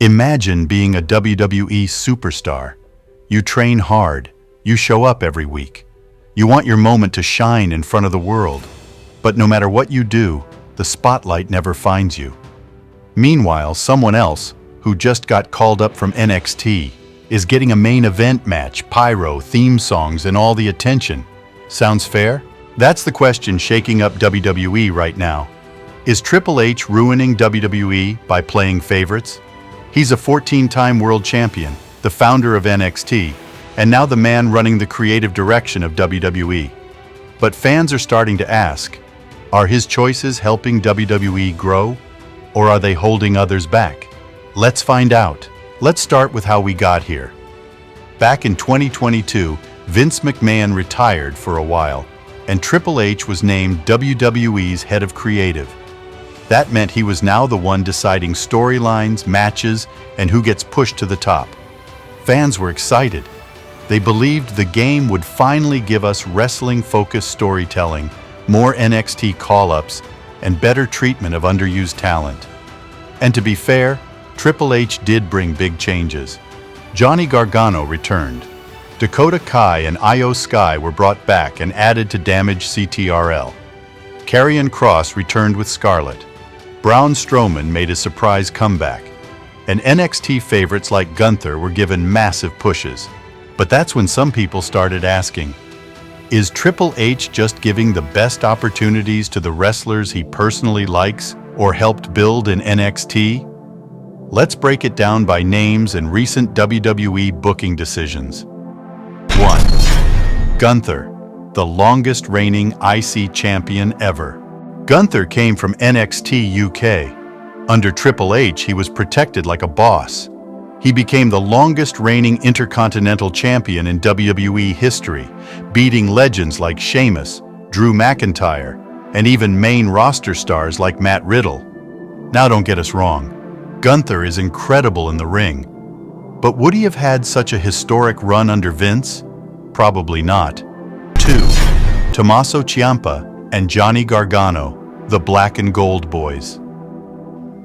Imagine being a WWE superstar. You train hard, you show up every week. You want your moment to shine in front of the world. But no matter what you do, the spotlight never finds you. Meanwhile, someone else, who just got called up from NXT, is getting a main event match, pyro, theme songs, and all the attention. Sounds fair? That's the question shaking up WWE right now. Is Triple H ruining WWE by playing favorites? He's a 14-time world champion, the founder of NXT, and now the man running the creative direction of WWE. But fans are starting to ask, are his choices helping WWE grow, or are they holding others back? Let's find out. Let's start with how we got here. Back in 2022, Vince McMahon retired for a while, and Triple H was named WWE's head of creative. That meant he was now the one deciding storylines, matches, and who gets pushed to the top. Fans were excited. They believed the game would finally give us wrestling-focused storytelling, more NXT call-ups, and better treatment of underused talent. And to be fair, Triple H did bring big changes. Johnny Gargano returned. Dakota Kai and Io Sky were brought back and added to damaged CTRL. Karrion Kross returned with Scarlett. Braun Strowman made a surprise comeback, and NXT favorites like Gunther were given massive pushes. But that's when some people started asking, is Triple H just giving the best opportunities to the wrestlers he personally likes or helped build in NXT? Let's break it down by names and recent WWE booking decisions. 1. Gunther, the longest reigning IC champion ever. Gunther came from NXT UK. Under Triple H, he was protected like a boss. He became the longest reigning Intercontinental Champion in WWE history, beating legends like Sheamus, Drew McIntyre, and even main roster stars like Matt Riddle. Now don't get us wrong, Gunther is incredible in the ring. But would he have had such a historic run under Vince? Probably not. 2. Tommaso Ciampa and Johnny Gargano, the Black and Gold Boys.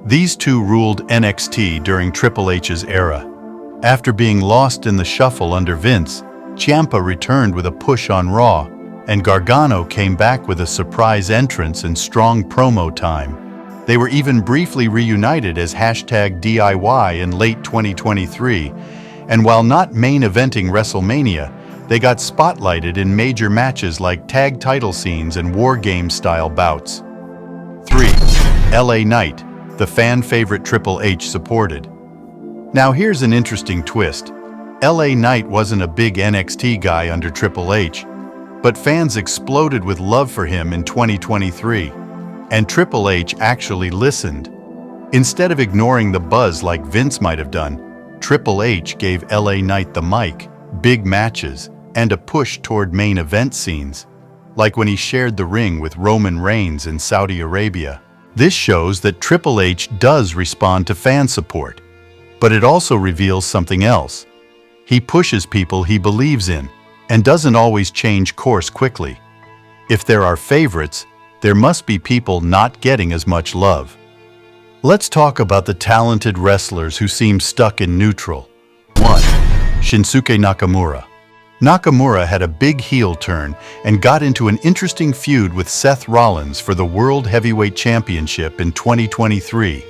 These two ruled NXT during Triple H's era. After being lost in the shuffle under Vince, Ciampa returned with a push on Raw, and Gargano came back with a surprise entrance and strong promo time. They were even briefly reunited as #DIY in late 2023, and while not main eventing WrestleMania, they got spotlighted in major matches like tag title scenes and War Games-style bouts. 3. LA Knight, the fan favorite Triple H supported. Now here's an interesting twist. LA Knight wasn't a big NXT guy under Triple H, but fans exploded with love for him in 2023, and Triple H actually listened. Instead of ignoring the buzz like Vince might have done, Triple H gave LA Knight the mic, big matches, and a push toward main event scenes, like when he shared the ring with Roman Reigns in Saudi Arabia. This shows that Triple H does respond to fan support, but it also reveals something else. He pushes people he believes in, and doesn't always change course quickly. If there are favorites, there must be people not getting as much love. Let's talk about the talented wrestlers who seem stuck in neutral. 1. Shinsuke Nakamura. Nakamura had a big heel turn and got into an interesting feud with Seth Rollins for the World Heavyweight Championship in 2023.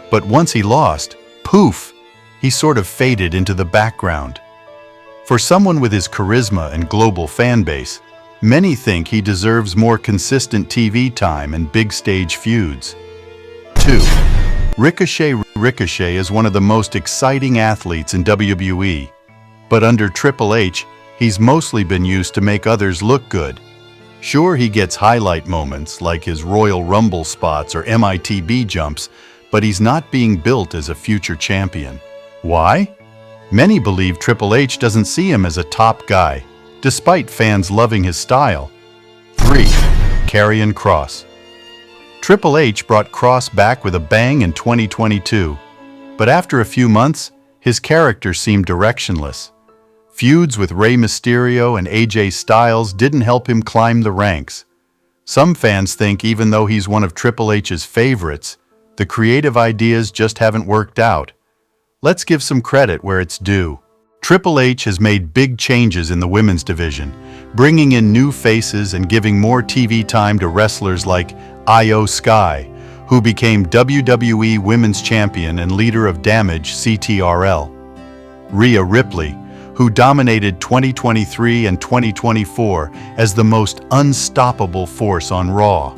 But once he lost, poof, he sort of faded into the background. For someone with his charisma and global fan base, many think he deserves more consistent TV time and big stage feuds. 2. Ricochet. Ricochet is one of the most exciting athletes in WWE, but under Triple H, he's mostly been used to make others look good. Sure, he gets highlight moments like his Royal Rumble spots or MITB jumps, but he's not being built as a future champion. Why? Many believe Triple H doesn't see him as a top guy, despite fans loving his style. 3. Karrion Kross. Triple H brought Kross back with a bang in 2022, but after a few months, his character seemed directionless. Feuds with Rey Mysterio and AJ Styles didn't help him climb the ranks. Some fans think even though he's one of Triple H's favorites, the creative ideas just haven't worked out. Let's give some credit where it's due. Triple H has made big changes in the women's division, bringing in new faces and giving more TV time to wrestlers like Io Sky, who became WWE Women's Champion and leader of Damage CTRL. Rhea Ripley, who dominated 2023 and 2024 as the most unstoppable force on Raw.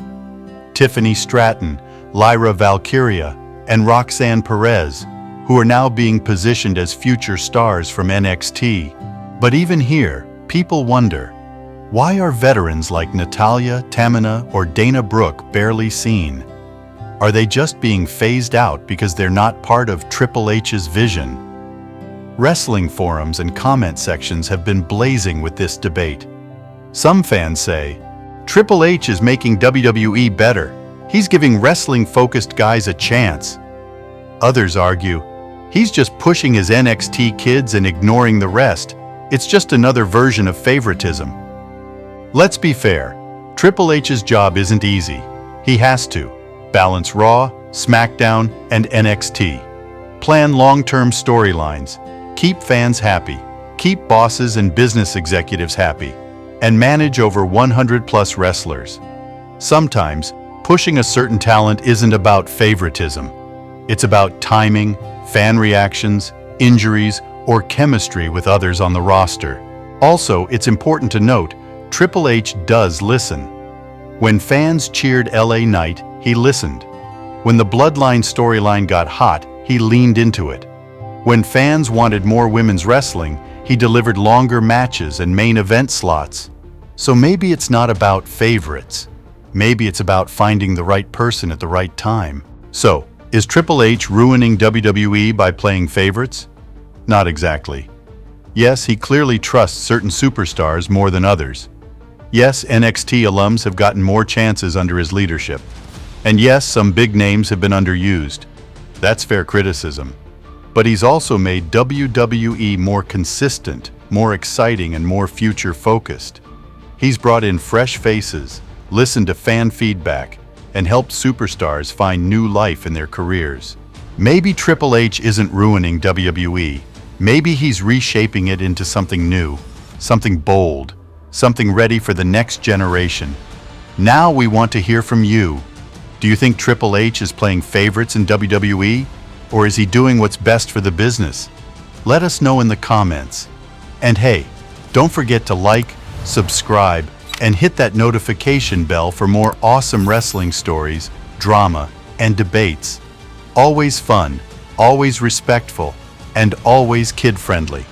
Tiffany Stratton, Lyra Valkyria, and Roxanne Perez, who are now being positioned as future stars from NXT. But even here, people wonder, why are veterans like Natalya, Tamina, or Dana Brooke barely seen? Are they just being phased out because they're not part of Triple H's vision? Wrestling forums and comment sections have been blazing with this debate. Some fans say, Triple H is making WWE better. He's giving wrestling-focused guys a chance. Others argue, he's just pushing his NXT kids and ignoring the rest. It's just another version of favoritism. Let's be fair, Triple H's job isn't easy. He has to balance Raw, SmackDown, and NXT. Plan long-term storylines, keep fans happy, keep bosses and business executives happy, and manage over 100+ wrestlers. Sometimes, pushing a certain talent isn't about favoritism. It's about timing, fan reactions, injuries, or chemistry with others on the roster. Also, it's important to note, Triple H does listen. When fans cheered LA Knight, he listened. When the Bloodline storyline got hot, he leaned into it. When fans wanted more women's wrestling, he delivered longer matches and main event slots. So maybe it's not about favorites. Maybe it's about finding the right person at the right time. So, is Triple H ruining WWE by playing favorites? Not exactly. Yes, he clearly trusts certain superstars more than others. Yes, NXT alums have gotten more chances under his leadership. And yes, some big names have been underused. That's fair criticism. But he's also made WWE more consistent, more exciting, and more future-focused. He's brought in fresh faces, listened to fan feedback, and helped superstars find new life in their careers. Maybe Triple H isn't ruining WWE. Maybe he's reshaping it into something new, something bold, something ready for the next generation. Now we want to hear from you. Do you think Triple H is playing favorites in WWE? Or is he doing what's best for the business? Let us know in the comments. And hey, don't forget to like, subscribe, and hit that notification bell for more awesome wrestling stories, drama, and debates. Always fun, always respectful, and always kid-friendly.